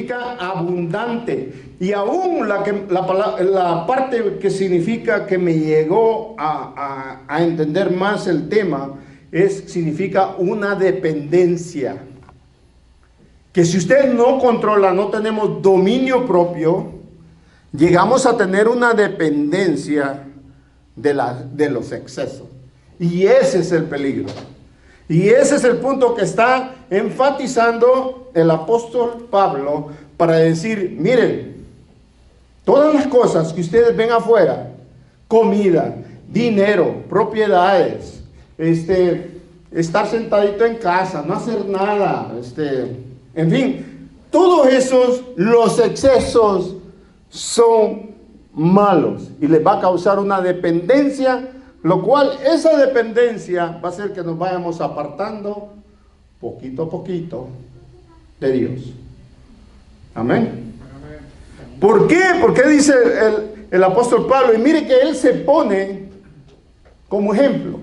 significa abundante. Y aún la parte que significa, que me llegó a entender más el tema, significa una dependencia. Que si usted no controla, no tenemos dominio propio, llegamos a tener una dependencia de los excesos. Y ese es el peligro. Y ese es el punto que está enfatizando el apóstol Pablo para decir, miren, todas las cosas que ustedes ven afuera, comida, dinero, propiedades, estar sentadito en casa, no hacer nada, en fin, todos esos, los excesos son malos y les va a causar una dependencia, lo cual esa dependencia va a hacer que nos vayamos apartando poquito a poquito de Dios. Amén. ¿Por qué? Porque dice el apóstol Pablo, y mire que él se pone como ejemplo,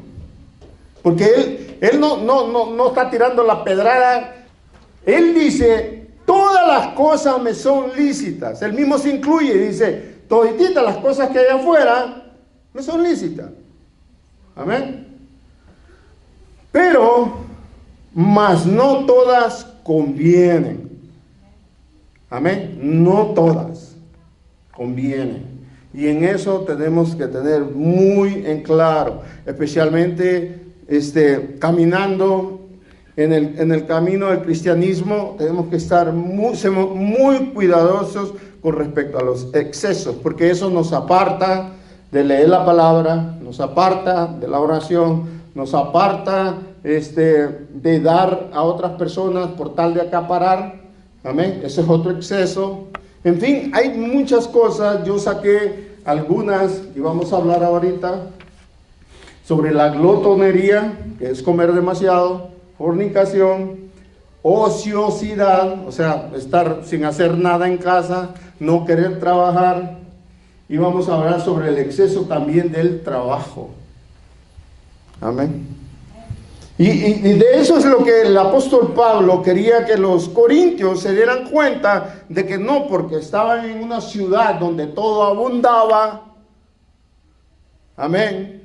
porque él no está tirando la pedrada. Él dice, todas las cosas me son lícitas. Él mismo se incluye y dice, todititas las cosas que hay afuera me son lícitas. Amén. Pero, mas no todas convienen. Amén. No todas convienen. Y en eso tenemos que tener muy en claro, especialmente caminando en el camino del cristianismo, tenemos que estar muy cuidadosos con respecto a los excesos, porque eso nos aparta de leer la palabra, nos aparta de la oración, nos aparta de dar a otras personas por tal de acaparar. Amén. Ese es otro exceso. En fin, hay muchas cosas. Yo saqué algunas y vamos a hablar ahorita sobre la glotonería, que es comer demasiado, fornicación, ociosidad, o sea, estar sin hacer nada en casa, no querer trabajar. Y vamos a hablar sobre el exceso también del trabajo. Amén. Y de eso es lo que el apóstol Pablo quería que los corintios se dieran cuenta de que no, porque estaban en una ciudad donde todo abundaba. Amén.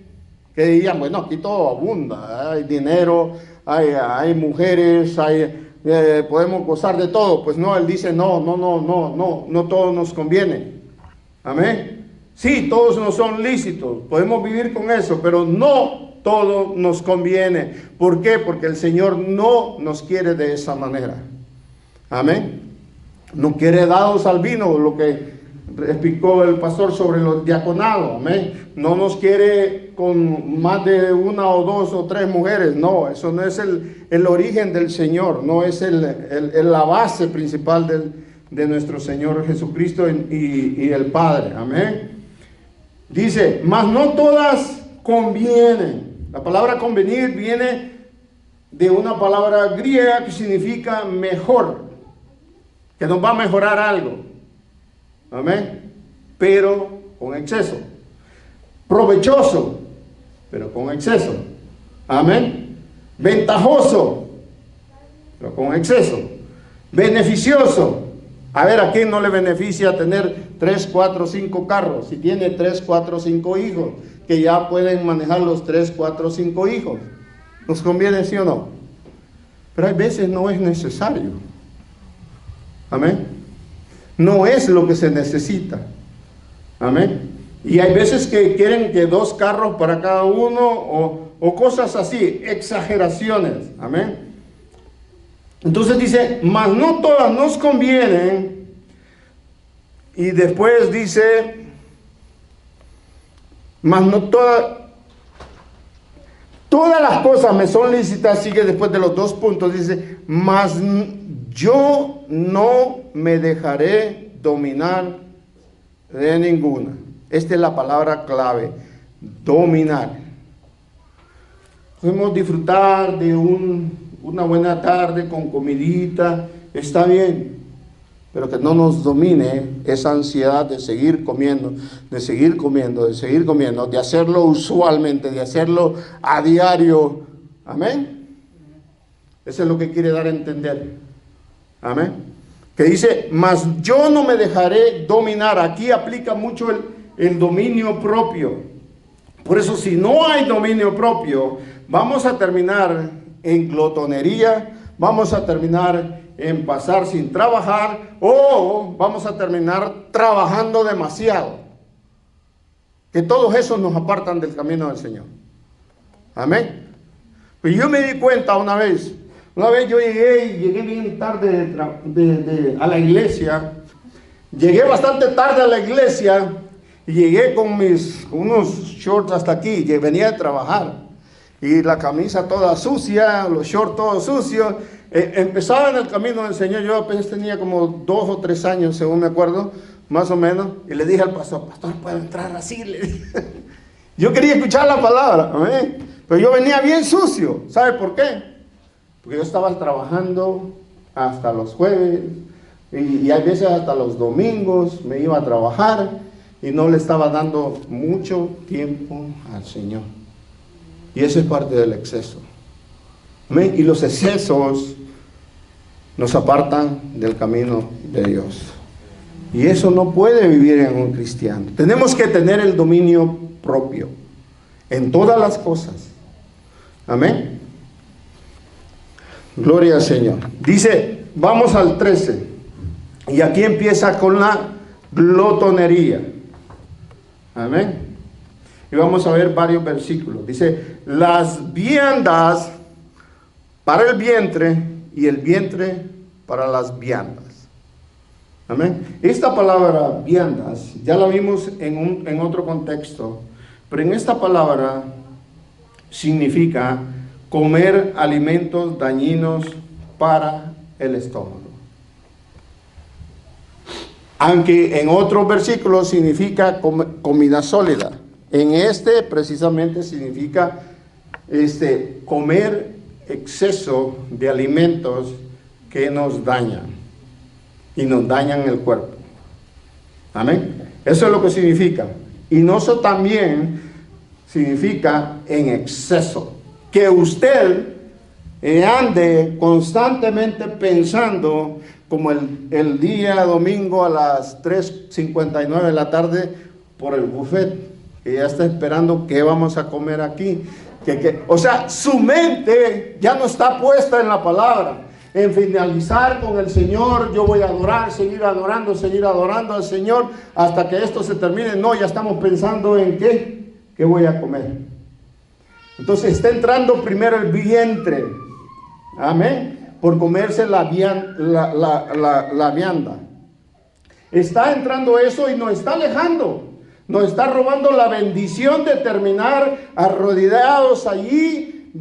Que dirían, bueno, aquí todo abunda, hay dinero, hay mujeres, podemos gozar de todo. Pues no, él dice, no todo nos conviene. Amén. Sí, todos no son lícitos, podemos vivir con eso, pero no todo nos conviene. ¿Por qué? Porque el Señor no nos quiere de esa manera. Amén. No quiere dados al vino, lo que explicó el pastor sobre los diaconados. Amén. No nos quiere con más de una o dos o tres mujeres. No, eso no es el origen del Señor, no es la base principal de nuestro Señor Jesucristo y el Padre. Amén. Dice, mas no todas convienen. La palabra convenir viene de una palabra griega que significa mejor, que nos va a mejorar algo. Amén. Pero con exceso. Provechoso, pero con exceso. Amén. Ventajoso, pero con exceso. Beneficioso. A ver, ¿a quién no le beneficia tener 3, 4, 5 carros? Si tiene 3, 4, 5 hijos, que ya pueden manejar los 3, 4, 5 hijos. ¿Nos conviene, sí o no? Pero hay veces no es necesario. Amén. No es lo que se necesita. Amén. Y hay veces que quieren que 2 carros para cada uno o cosas así, exageraciones. Amén. Entonces dice, mas no todas nos convienen. Y después dice, mas no todas las cosas me son lícitas. Sigue después de los 2 puntos, dice, mas yo no me dejaré dominar de ninguna. Esta es la palabra clave, dominar. Podemos disfrutar de una buena tarde con comidita, está bien, pero que no nos domine esa ansiedad de seguir comiendo, de seguir comiendo, de seguir comiendo, de hacerlo usualmente, de hacerlo a diario. Amén. Eso es lo que quiere dar a entender. Amén. que dice, mas yo no me dejaré dominar. Aquí aplica mucho el dominio propio. Por eso, si no hay dominio propio, vamos a terminar en glotonería, vamos a terminar en pasar sin trabajar, o vamos a terminar trabajando demasiado. Que todos esos nos apartan del camino del Señor. Amén. Pues yo me di cuenta una vez yo llegué bien tarde a la iglesia. Llegué bastante tarde a la iglesia y llegué con unos shorts hasta aquí, que venía de trabajar. Y la camisa toda sucia, los shorts todos sucios. Empezaba en el camino del Señor, yo apenas tenía como 2 o 3 años, según me acuerdo, más o menos. Y le dije al pastor, ¿puedo entrar así? Le dije. Yo quería escuchar la palabra, amén. Pero yo venía bien sucio. ¿Sabe por qué? Porque yo estaba trabajando hasta los jueves y hay veces hasta los domingos me iba a trabajar y no le estaba dando mucho tiempo al Señor. Y eso es parte del exceso. ¿Amén? Y los excesos nos apartan del camino de Dios. Y eso no puede vivir en un cristiano. Tenemos que tener el dominio propio en todas las cosas. Amén. Gloria al Señor. Dice, vamos al 13. Y aquí empieza con la glotonería. Amén. Y vamos a ver varios versículos. Dice, las viandas para el vientre y el vientre para las viandas. Amén. Esta palabra viandas ya la vimos en otro contexto, pero en esta palabra significa comer alimentos dañinos para el estómago. Aunque en otros versículos significa comida sólida. En este precisamente significa comer exceso de alimentos que nos dañan y nos dañan el cuerpo. Amén. Eso es lo que significa. Y no eso también significa en exceso. Que usted ande constantemente pensando, como el día domingo a las 3:59 de la tarde por el buffet, que ya está esperando qué vamos a comer aquí. O sea, su mente ya no está puesta en la palabra, en finalizar con el Señor. Yo voy a adorar, seguir adorando al Señor hasta que esto se termine. No, ya estamos pensando en qué voy a comer. Entonces está entrando primero el vientre, amén, por comerse la vianda. Está entrando eso y nos está alejando, nos está robando la bendición de terminar arrodillados allí,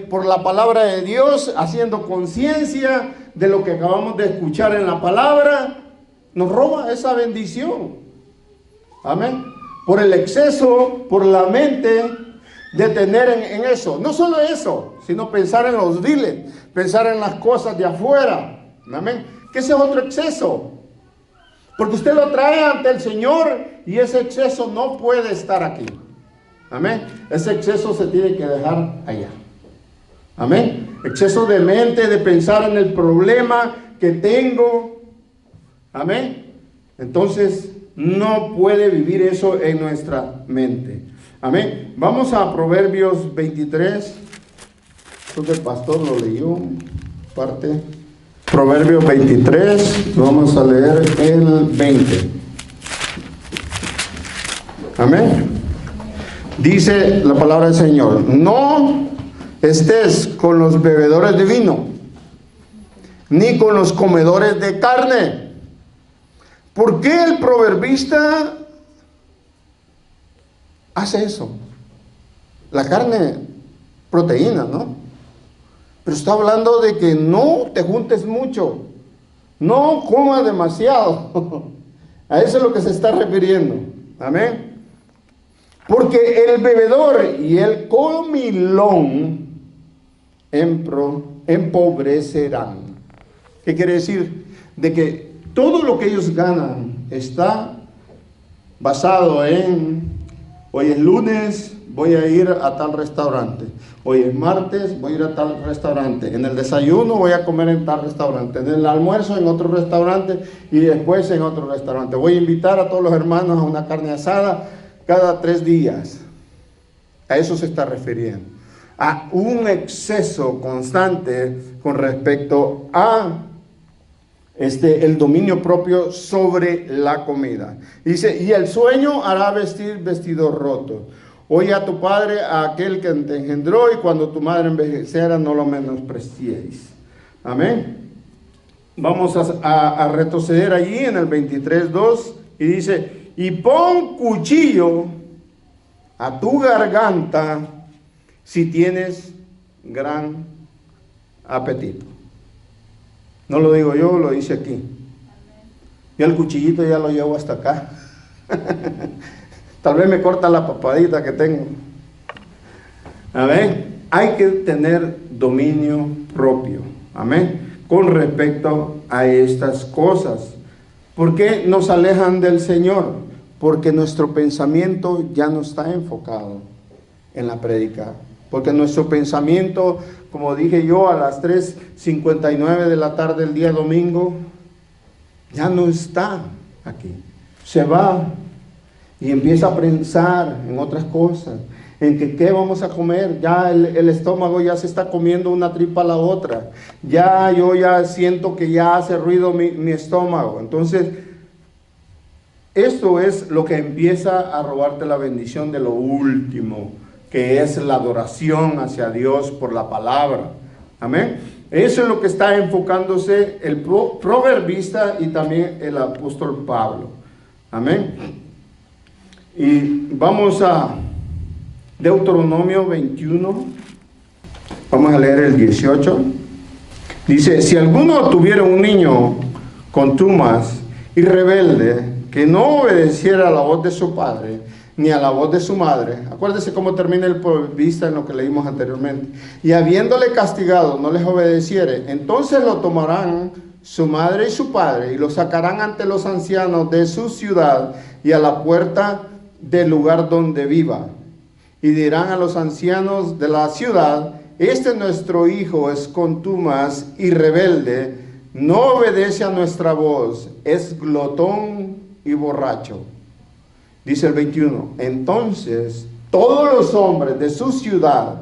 por la palabra de Dios, haciendo conciencia de lo que acabamos de escuchar en la palabra. Nos roba esa bendición, amén, por el exceso, por la mente de tener en eso. No solo eso, sino pensar en los biles, pensar en las cosas de afuera. Amén. Que ese es otro exceso. Porque usted lo trae ante el Señor y ese exceso no puede estar aquí. Amén. Ese exceso se tiene que dejar allá. Amén. Exceso de mente, de pensar en el problema que tengo. Amén. Entonces, no puede vivir eso en nuestra mente. Amén. Vamos a Proverbios 23. Creo que el pastor lo leyó. Parte. Proverbios 23. Vamos a leer el 20. Amén. Dice la palabra del Señor: no estés con los bebedores de vino, ni con los comedores de carne. ¿Por qué el proverbista hace eso? La carne, proteína, ¿no? Pero está hablando de que no te juntes mucho, no comas demasiado. A eso es lo que se está refiriendo. Amén. Porque el bebedor y el comilón empobrecerán. ¿Qué quiere decir? De que todo lo que ellos ganan está basado en: hoy es lunes, voy a ir a tal restaurante. Hoy es martes, voy a ir a tal restaurante. En el desayuno voy a comer en tal restaurante. En el almuerzo en otro restaurante y después en otro restaurante. Voy a invitar a todos los hermanos a una carne asada cada 3 días. A eso se está refiriendo. A un exceso constante con respecto a el dominio propio sobre la comida. Dice, y el sueño hará vestir vestido roto. Oye a tu padre, a aquel que te engendró, y cuando tu madre envejeciera, no lo menospreciéis. Amén. Vamos a retroceder allí en el 23:2 y dice, y pon cuchillo a tu garganta si tienes gran apetito. No lo digo yo, lo dice aquí. Yo el cuchillito ya lo llevo hasta acá. Tal vez me corta la papadita que tengo. Amén. Hay que tener dominio propio. Amén. Con respecto a estas cosas. ¿Por qué nos alejan del Señor? Porque nuestro pensamiento ya no está enfocado en la prédica. Porque nuestro pensamiento, como dije yo, a las 3:59 de la tarde el día domingo, ya no está aquí. Se va y empieza a pensar en otras cosas, en que qué vamos a comer. Ya el estómago ya se está comiendo una tripa a la otra. Yo ya siento que ya hace ruido mi estómago. Entonces, esto es lo que empieza a robarte la bendición de lo último, que es la adoración hacia Dios por la palabra. Amén. Eso es lo que está enfocándose el proverbista y también el apóstol Pablo. Amén. Y vamos a Deuteronomio 21. Vamos a leer el 18. Dice, si alguno tuviera un niño contumax y rebelde, que no obedeciera a la voz de su padre, ni a la voz de su madre. Acuérdese cómo termina el proverbista en lo que leímos anteriormente. Y habiéndole castigado, no les obedeciere, entonces lo tomarán su madre y su padre, y lo sacarán ante los ancianos de su ciudad y a la puerta del lugar donde viva. Y dirán a los ancianos de la ciudad, nuestro hijo es contumax y rebelde, no obedece a nuestra voz, es glotón y borracho. Dice el 21, entonces todos los hombres de su ciudad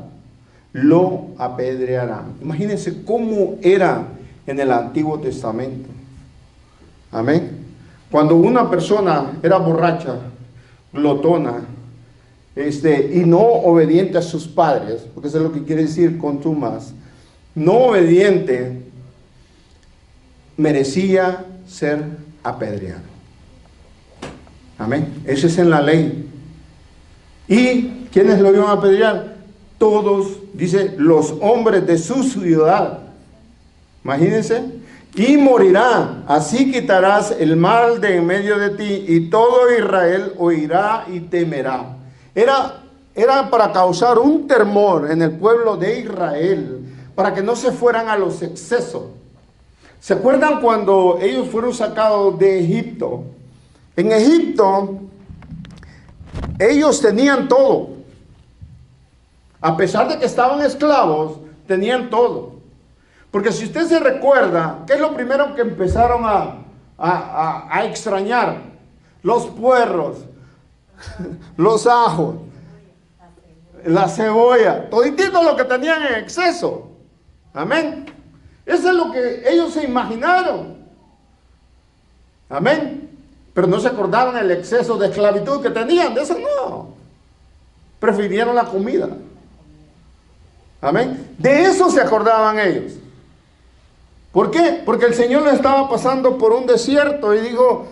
lo apedrearán. Imagínense cómo era en el Antiguo Testamento. Amén. Cuando una persona era borracha, glotona, y no obediente a sus padres, porque eso es lo que quiere decir contumax, no obediente, merecía ser apedreado. Amén. Eso es en la ley. ¿Y quiénes lo iban a apedrear? Todos, dice, los hombres de su ciudad. Imagínense. Y morirá, así quitarás el mal de en medio de ti, y todo Israel oirá y temerá. Era para causar un temor en el pueblo de Israel, para que no se fueran a los excesos. ¿Se acuerdan cuando ellos fueron sacados de Egipto? En Egipto, ellos tenían todo. A pesar de que estaban esclavos, tenían todo. Porque si usted se recuerda, ¿qué es lo primero que empezaron a extrañar? Los puerros, los ajos, la cebolla, todito lo que tenían en exceso. Amén. Eso es lo que ellos se imaginaron. Amén. Pero no se acordaron el exceso de esclavitud que tenían. De eso no. Prefirieron la comida. Amén. De eso se acordaban ellos. ¿Por qué? Porque el Señor le estaba pasando por un desierto y dijo,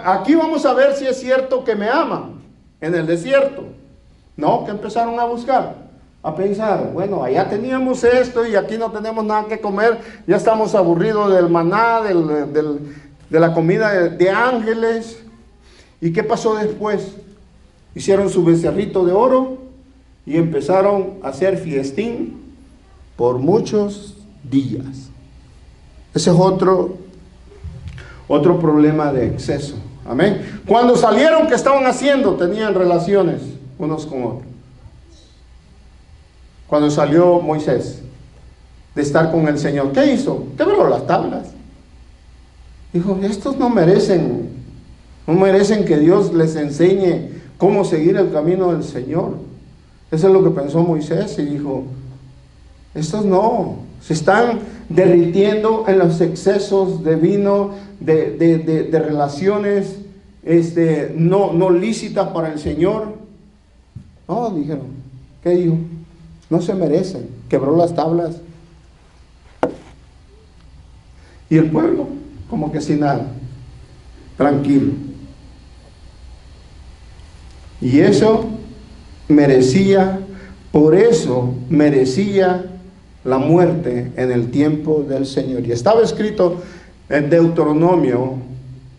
aquí vamos a ver si es cierto que me aman en el desierto. No, que empezaron a buscar, a pensar, bueno, allá teníamos esto y aquí no tenemos nada que comer, ya estamos aburridos del maná, de la comida de ángeles. ¿Y qué pasó después? Hicieron su becerrito de oro y empezaron a hacer fiestín por muchos días. Ese es otro problema de exceso. Amén. Cuando salieron, ¿qué estaban haciendo? Tenían relaciones unos con otros. cuando salió Moisés de estar con el Señor, ¿qué hizo? Quebró las tablas. Dijo, estos no merecen que Dios les enseñe cómo seguir el camino del Señor. Eso es lo que pensó Moisés y dijo, estos no, se están derritiendo en los excesos de vino, de relaciones no lícitas para el Señor. No, dijeron, ¿qué dijo? No se merecen, quebró las tablas. Y el pueblo, como que sin nada, tranquilo. Y eso por eso merecía la muerte en el tiempo del Señor. Y estaba escrito en Deuteronomio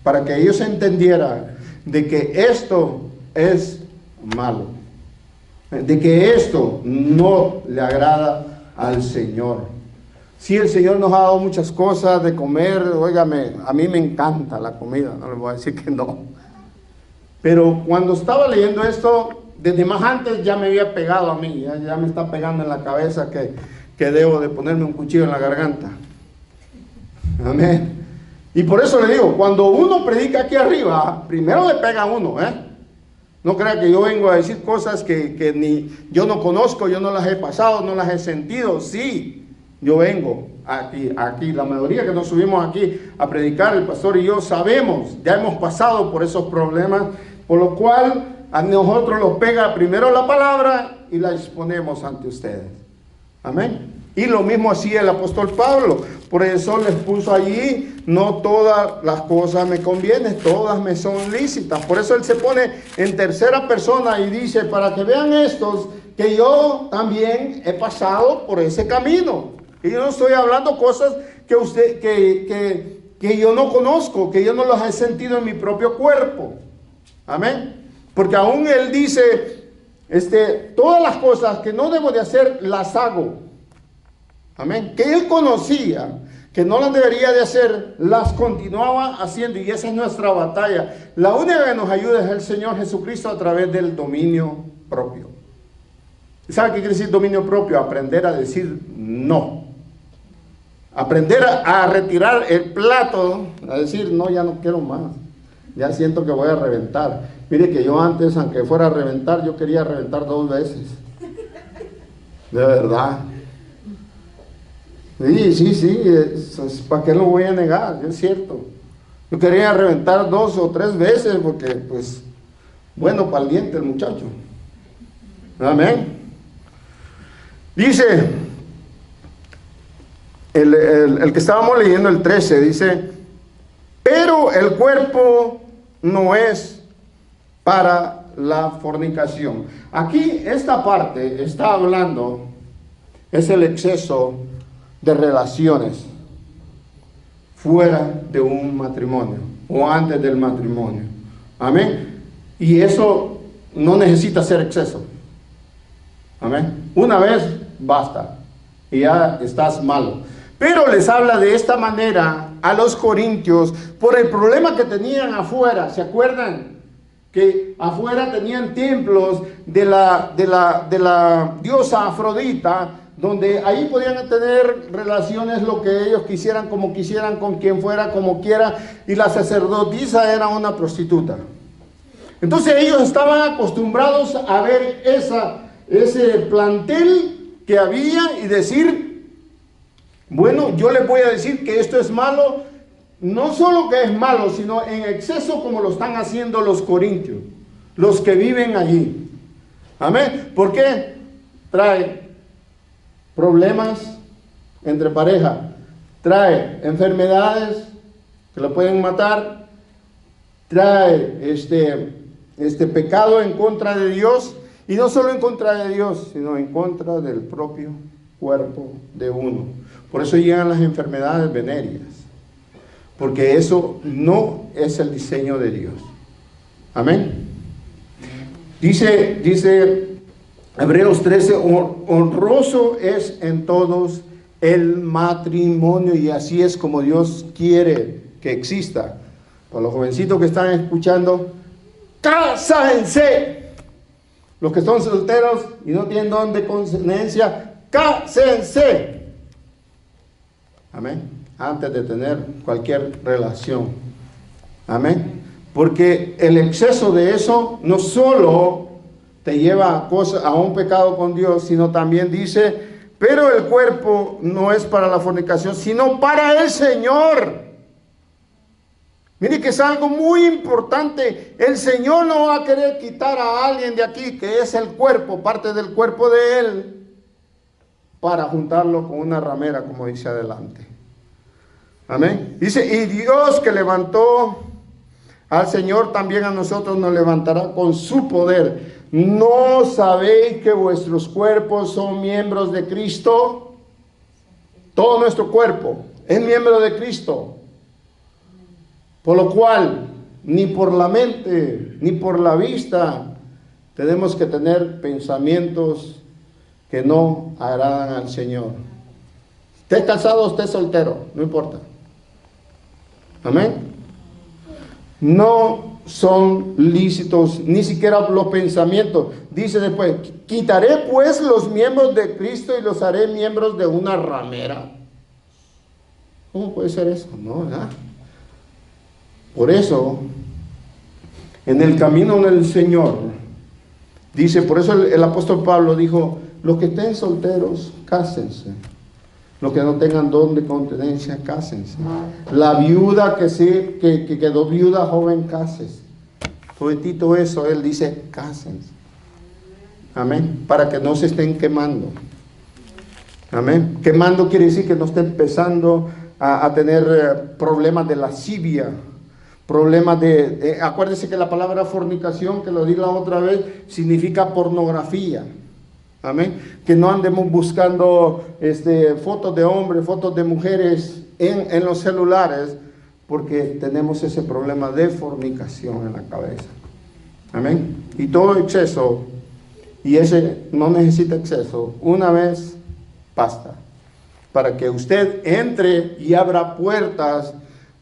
para que ellos entendieran de que esto es malo, de que esto no le agrada al Señor. Sí, el Señor nos ha dado muchas cosas de comer, óigame, a mí me encanta la comida, no les voy a decir que no. Pero cuando estaba leyendo esto, desde más antes ya me había pegado a mí, ya me está pegando en la cabeza que debo de ponerme un cuchillo en la garganta. Amén. Y por eso le digo, cuando uno predica aquí arriba, primero le pega a uno, No crea que yo vengo a decir cosas que ni yo no conozco, yo no las he pasado, no las he sentido. Sí, yo vengo aquí, la mayoría que nos subimos aquí a predicar, el pastor y yo sabemos, ya hemos pasado por esos problemas, por lo cual a nosotros nos pega primero la palabra y la exponemos ante ustedes. Amén. Y lo mismo hacía el apóstol Pablo. Por eso les puso allí, no todas las cosas me convienen, todas me son lícitas. Por eso él se pone en tercera persona y dice, para que vean estos, que yo también he pasado por ese camino. Y yo no estoy hablando cosas que yo no conozco, que yo no las he sentido en mi propio cuerpo. Amén. Porque aún él dice, todas las cosas que no debo de hacer, las hago. Amén. Que él conocía que no las debería de hacer, las continuaba haciendo. Y esa es nuestra batalla. La única que nos ayuda es el Señor Jesucristo a través del dominio propio. ¿Sabe qué quiere decir dominio propio? Aprender a decir no. Aprender a retirar el plato, a decir, no, ya no quiero más. Ya siento que voy a reventar. Mire que yo antes, aunque fuera a reventar, yo quería reventar 2 veces. De verdad. Sí, ¿para qué lo voy a negar? Es cierto. Yo quería reventar 2 o 3 veces porque, pues, bueno, para el diente el muchacho. Amén. Dice, el que estábamos leyendo, el 13, dice, pero el cuerpo no es para la fornicación. Aquí esta parte está hablando, es el exceso de relaciones fuera de un matrimonio o antes del matrimonio. Amén. Y eso no necesita ser exceso. Amén. Una vez basta y ya estás malo. Pero les habla de esta manera a los corintios por el problema que tenían afuera. ¿Se acuerdan? Que afuera tenían templos de la diosa Afrodita, donde ahí podían tener relaciones lo que ellos quisieran, como quisieran, con quien fuera, como quiera, y la sacerdotisa era una prostituta. Entonces ellos estaban acostumbrados a ver ese plantel que había y decir, bueno, yo les voy a decir que esto es malo, no solo que es malo, sino en exceso como lo están haciendo los corintios, los que viven allí. Amén. ¿Por qué? Trae problemas entre pareja, trae enfermedades que lo pueden matar, trae pecado en contra de Dios, y no solo en contra de Dios, sino en contra del propio cuerpo de uno. Por eso llegan las enfermedades venéreas, porque eso no es el diseño de Dios. Amén. Dice Hebreos 13, honroso es en todos el matrimonio, y así es como Dios quiere que exista. Para los jovencitos que están escuchando, cásense. Los que son solteros y no tienen don de conciencia, cásense. Amén. Antes de tener cualquier relación. Amén. Porque el exceso de eso no solo te lleva a un pecado con Dios, sino también dice, pero el cuerpo no es para la fornicación, sino para el Señor. Mire que es algo muy importante. El Señor no va a querer quitar a alguien de aquí, que es el cuerpo, parte del cuerpo de Él, para juntarlo con una ramera, como dice adelante. Amén. Dice, y Dios que levantó al Señor, también a nosotros nos levantará con su poder. ¿No sabéis que vuestros cuerpos son miembros de Cristo? Todo nuestro cuerpo es miembro de Cristo. Por lo cual, ni por la mente, ni por la vista, tenemos que tener pensamientos que no agradan al Señor. Esté casado o esté soltero, no importa. Amén. No son lícitos, ni siquiera los pensamientos. Dice después, quitaré pues los miembros de Cristo y los haré miembros de una ramera. ¿Cómo puede ser eso? No, ¿verdad? Por eso, en el camino del Señor, dice, por eso el apóstol Pablo dijo, los que estén solteros, cásense. Los que no tengan don de continencia, cásense. La viuda que quedó viuda joven, cásense. Toditito eso, él dice, cásense. Amén. Para que no se estén quemando. Amén. Quemando quiere decir que no estén empezando a tener problemas de lascivia. Problemas acuérdense que la palabra fornicación, que lo di la otra vez, significa pornografía. Amén. Que no andemos buscando fotos de hombres, fotos de mujeres en los celulares, porque tenemos ese problema de fornicación en la cabeza. Amén. Y todo exceso, y ese no necesita exceso, una vez basta, para que usted entre y abra puertas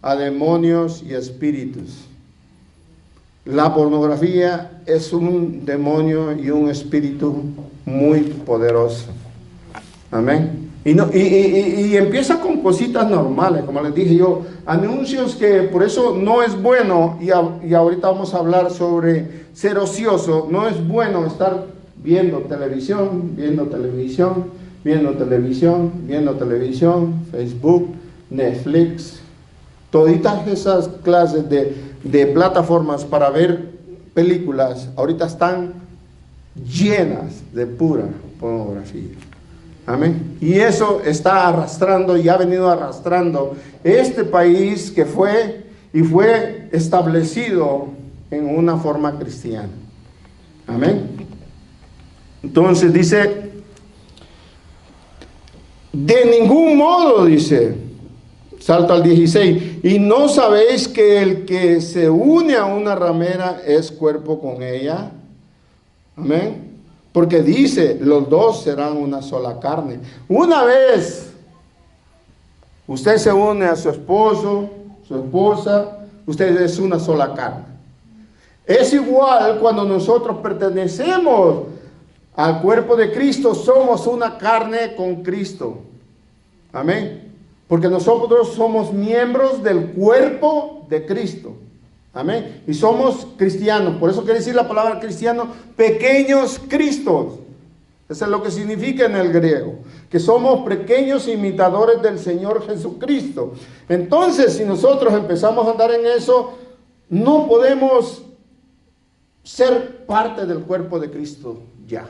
a demonios y espíritus. La pornografía es un demonio y un espíritu muy poderoso. Amén. Y empieza con cositas normales, como les dije yo, anuncios que por eso no es bueno, y ahorita vamos a hablar sobre ser ocioso. No es bueno estar viendo televisión, Facebook, Netflix, toditas esas clases de plataformas para ver películas, ahorita están llenas de pura pornografía. Amén. Y eso está arrastrando y ha venido arrastrando este país que fue establecido en una forma cristiana. Amén. Entonces dice, de ningún modo, dice, salto al 16, y no sabéis que el que se une a una ramera es cuerpo con ella. Amén. Porque dice, los dos serán una sola carne. Una vez usted se une a su esposo, su esposa, usted es una sola carne. Es igual cuando nosotros pertenecemos al cuerpo de Cristo, somos una carne con Cristo. Amén. Porque nosotros somos miembros del cuerpo de Cristo. Amén. Y somos cristianos. Por eso quiere decir la palabra cristiano, pequeños cristos. Eso es lo que significa en el griego. Que somos pequeños imitadores del Señor Jesucristo. Entonces, si nosotros empezamos a andar en eso, no podemos ser parte del cuerpo de Cristo ya.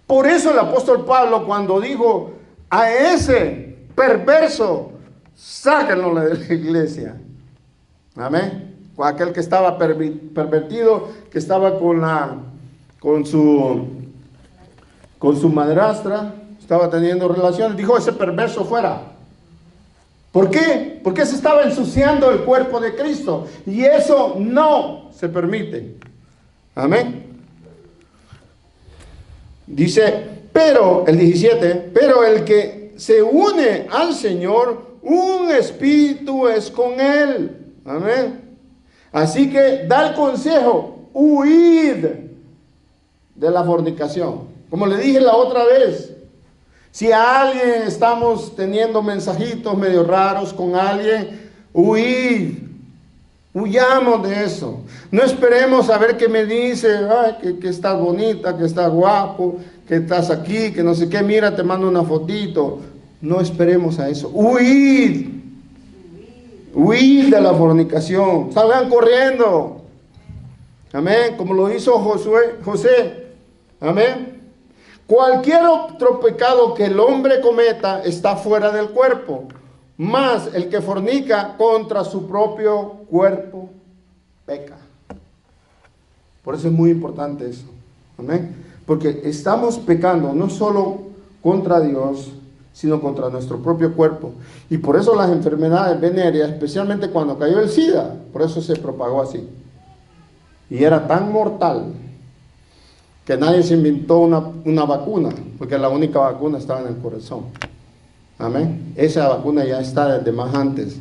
Por eso el apóstol Pablo, cuando dijo a ese perverso, sáquenlo de la iglesia. Amén. Aquel que estaba pervertido, que estaba con su madrastra, estaba teniendo relaciones, dijo, ese perverso fuera. ¿Por qué? Porque se estaba ensuciando el cuerpo de Cristo, y eso no se permite. Amén. Dice, pero el 17, pero el que se une al Señor, un espíritu es con él. Amén. Así que da el consejo, huid de la fornicación. Como le dije la otra vez, si a alguien estamos teniendo mensajitos medio raros con alguien, huyamos de eso. No esperemos a ver qué me dice, ay, que estás bonita, que estás guapo, que estás aquí, que no sé qué, mira, te mando una fotito. No esperemos a eso. Huid de la fornicación. Salgan corriendo. Amén. Como lo hizo José. Amén. Cualquier otro pecado que el hombre cometa está fuera del cuerpo, mas el que fornica contra su propio cuerpo peca. Por eso es muy importante eso. Amén. Porque estamos pecando no solo contra Dios, sino contra nuestro propio cuerpo. Y por eso las enfermedades venéreas, especialmente cuando cayó el SIDA, por eso se propagó así. Y era tan mortal que nadie se inventó una vacuna, porque la única vacuna estaba en el corazón. Amén. Esa vacuna ya está desde más antes,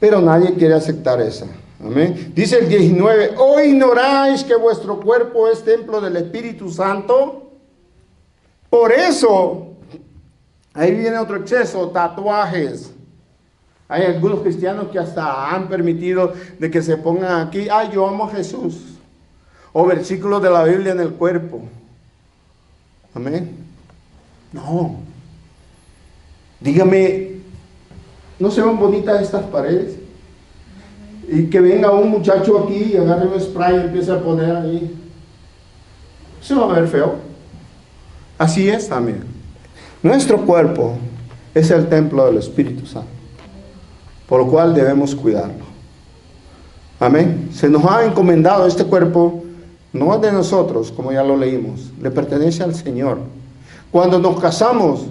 pero nadie quiere aceptar esa. Amén. Dice el 19, ¿o ignoráis que vuestro cuerpo es templo del Espíritu Santo? Por eso, ahí viene otro exceso, tatuajes. Hay algunos cristianos que hasta han permitido de que se pongan aquí, ay, yo amo a Jesús. O versículos de la Biblia en el cuerpo. Amén. No. Dígame, ¿no se ven bonitas estas paredes? Y que venga un muchacho aquí y agarre un spray y empiece a poner ahí. ¿Se va a ver feo? Así es también. Nuestro cuerpo es el templo del Espíritu Santo, por lo cual debemos cuidarlo. Amén. Se nos ha encomendado este cuerpo. No es de nosotros, como ya lo leímos, le pertenece al Señor. Cuando nos casamos,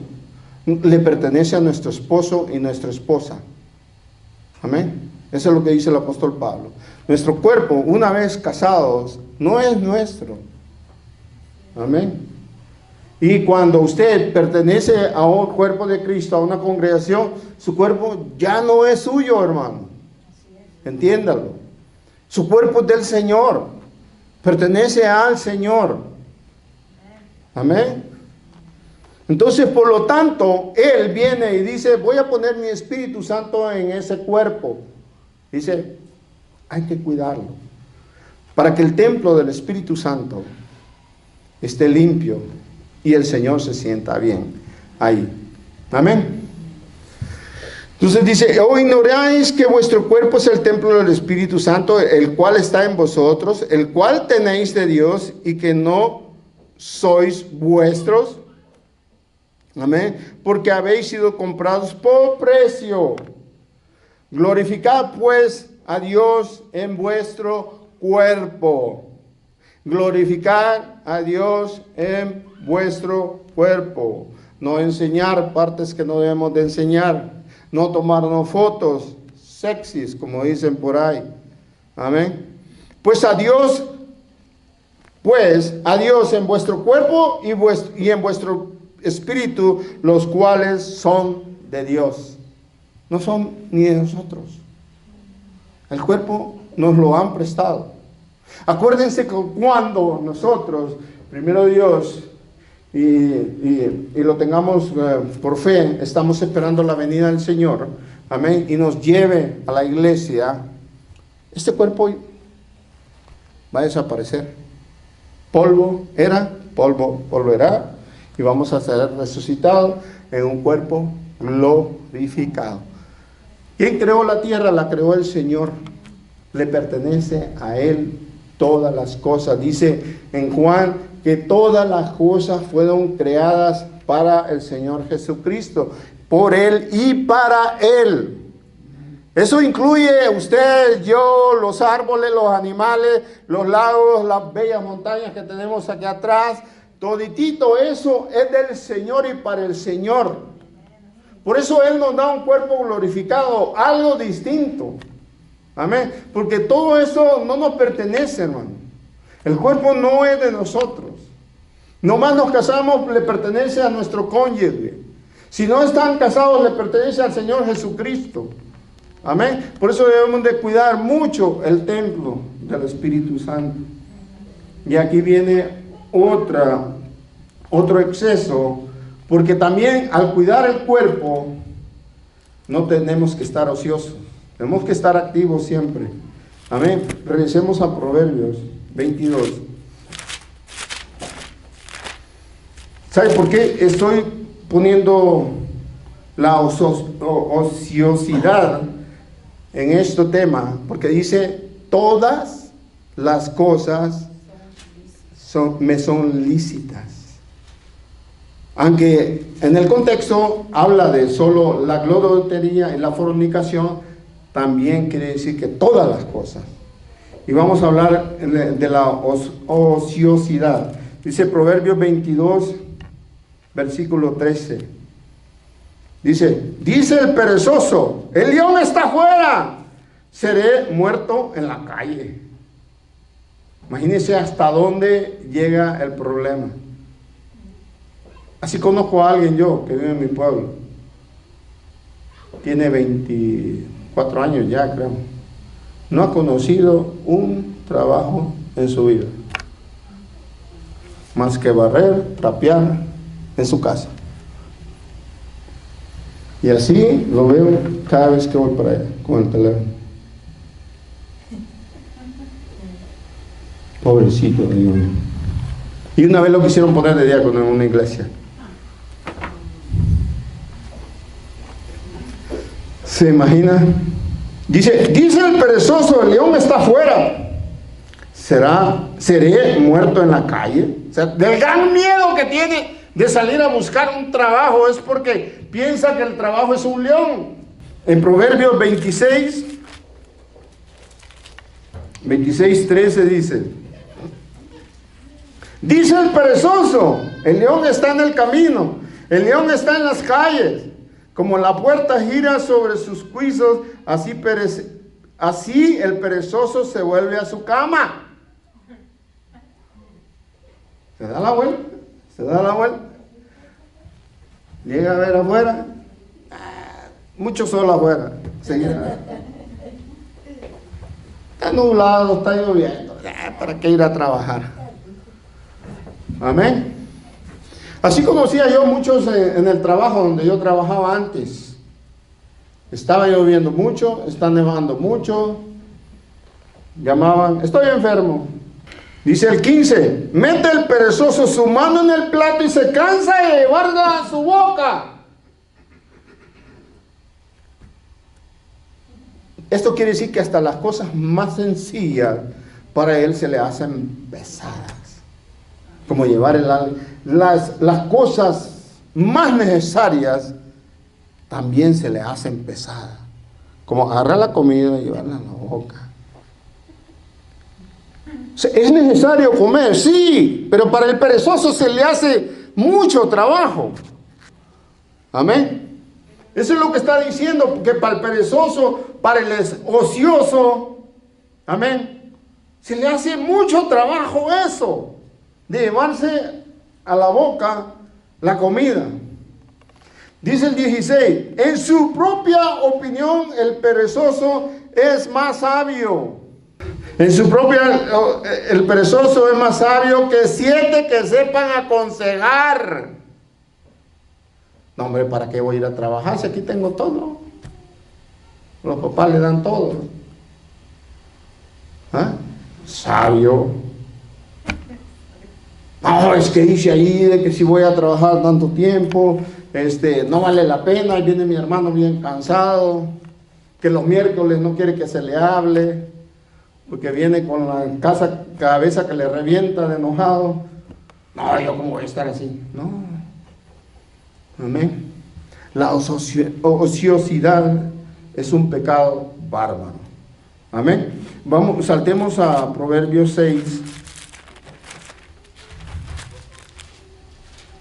le pertenece a nuestro esposo y nuestra esposa. Amén. Eso es lo que dice el apóstol Pablo. Nuestro cuerpo, una vez casados, no es nuestro. Amén. Y cuando usted pertenece a un cuerpo de Cristo, a una congregación, su cuerpo ya no es suyo, hermano. Entiéndalo. Su cuerpo es del Señor. Pertenece al Señor. Amén. Entonces, por lo tanto, Él viene y dice, voy a poner mi Espíritu Santo en ese cuerpo. Dice, hay que cuidarlo. Para que el templo del Espíritu Santo esté limpio y el Señor se sienta bien ahí. Amén. Entonces dice, ¿o ignoráis que vuestro cuerpo es el templo del Espíritu Santo, el cual está en vosotros, el cual tenéis de Dios y que no sois vuestros? Amén. Porque habéis sido comprados por precio. Glorificad pues a Dios en vuestro cuerpo. Glorificad a Dios en vuestro cuerpo. No enseñar partes que no debemos de enseñar. No tomarnos fotos sexys, como dicen por ahí. Amén. Pues a Dios en vuestro cuerpo y en vuestro espíritu, los cuales son de Dios. No son ni de nosotros. El cuerpo nos lo han prestado. Acuérdense que cuando nosotros, primero Dios, y lo tengamos por fe, estamos esperando la venida del Señor, amén, y nos lleve a la iglesia, este cuerpo va a desaparecer. Polvo era, polvo volverá, y vamos a ser resucitados en un cuerpo glorificado. ¿Quién creó la tierra? La creó el Señor. Le pertenece a Él todas las cosas. Dice en Juan que todas las cosas fueron creadas para el Señor Jesucristo, por Él y para Él. Eso incluye usted, yo, los árboles, los animales, los lagos, las bellas montañas que tenemos aquí atrás. Toditito eso es del Señor y para el Señor. Por eso Él nos da un cuerpo glorificado, algo distinto. Amén. Porque todo eso no nos pertenece, hermano. El cuerpo no es de nosotros. Nomás nos casamos, le pertenece a nuestro cónyuge. Si no están casados, le pertenece al Señor Jesucristo. Amén. Por eso debemos de cuidar mucho el templo del Espíritu Santo. Y aquí viene otro exceso, porque también al cuidar el cuerpo no tenemos que estar ociosos, tenemos que estar activos siempre. Amén. Regresemos a Proverbios 22. ¿Sabe por qué estoy poniendo la ociosidad en este tema? Porque dice, todas las cosas me son lícitas. Aunque en el contexto habla de solo la glotonería y la fornicación, también quiere decir que todas las cosas. Y vamos a hablar de la ociosidad. Dice Proverbios 22, versículo 13. Dice el perezoso, el león está afuera, seré muerto en la calle. Imagínense hasta dónde llega el problema. Así conozco a alguien yo que vive en mi pueblo. Tiene 24 años ya, creo. No ha conocido un trabajo en su vida, más que barrer, trapear en su casa. Y así lo veo cada vez que voy para allá con el teléfono. Pobrecito, digo. Y una vez lo quisieron poner de diácono en una iglesia. ¿Se imagina? Dice el perezoso, el león está afuera. ¿Seré muerto en la calle? O sea, del gran miedo que tiene de salir a buscar un trabajo es porque piensa que el trabajo es un león. En Proverbios 26:13 dice el perezoso, el león está en el camino, el león está en las calles, como la puerta gira sobre sus cuisos, así el perezoso se vuelve a su cama. Se da la vuelta, llega a ver afuera, mucho sol afuera, está nublado, está lloviendo, ¿para qué ir a trabajar? Amén. Así conocía yo muchos en el trabajo donde yo trabajaba antes. Estaba lloviendo mucho, está nevando mucho, llamaban, estoy enfermo. Dice el 15, mete el perezoso su mano en el plato y se cansa de llevarla a su boca. Esto quiere decir que hasta las cosas más sencillas para él se le hacen pesadas. Como llevar las cosas más necesarias también se le hacen pesadas. Como agarrar la comida y llevarla a la boca. ¿Es necesario comer? Sí, pero para el perezoso se le hace mucho trabajo. Amén. Eso es lo que está diciendo, porque para el perezoso, para el ocioso, amén, se le hace mucho trabajo eso, de llevarse a la boca la comida. Dice el 16, en su propia opinión el perezoso es más sabio. El perezoso es más sabio que 7 que sepan aconsejar. No, hombre, ¿para qué voy a ir a trabajar si aquí tengo todo? Los papás le dan todo. ¿Ah? Sabio. No, es que dice ahí de que si voy a trabajar tanto tiempo, no vale la pena. Ahí viene mi hermano bien cansado, que los miércoles no quiere que se le hable, porque viene con la cabeza que le revienta de enojado. No, yo cómo voy a estar así. No. Amén. La ociosidad es un pecado bárbaro. Amén. Saltemos a Proverbios 6.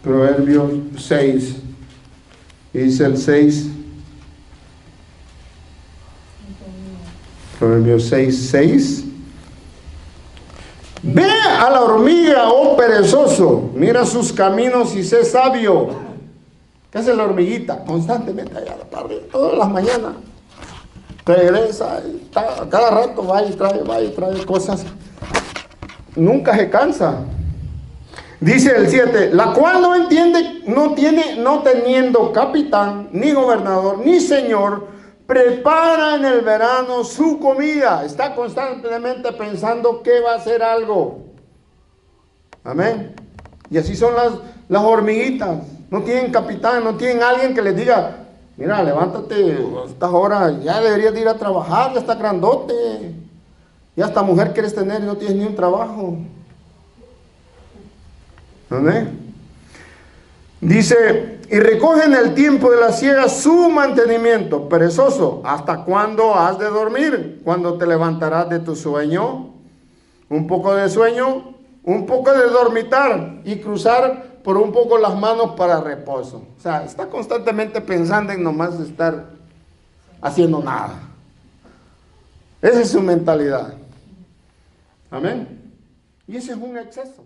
Proverbios 6. Dice el 6. Proverbios 6:6. Ve a la hormiga, oh perezoso, mira sus caminos y sé sabio. ¿Qué hace la hormiguita? Constantemente allá a la tarde, todas las mañanas. Regresa, cada rato va y trae cosas. Nunca se cansa. Dice el 7, la cual no entiende, no teniendo capitán, ni gobernador, ni señor, prepara en el verano su comida. Está constantemente pensando que va a hacer algo. Amén. Y así son las hormiguitas. No tienen capitán, no tienen alguien que les diga, mira, levántate, a estas horas ya deberías de ir a trabajar, ya está grandote. Ya esta mujer quieres tener y no tienes ni un trabajo. Amén. Dice, y recoge en el tiempo de la siega su mantenimiento. Perezoso, ¿hasta cuándo has de dormir? ¿Cuándo te levantarás de tu sueño? Un poco de sueño, un poco de dormitar y cruzar por un poco las manos para reposo. O sea, está constantemente pensando en nomás estar haciendo nada. Esa es su mentalidad. Amén. Y ese es un exceso.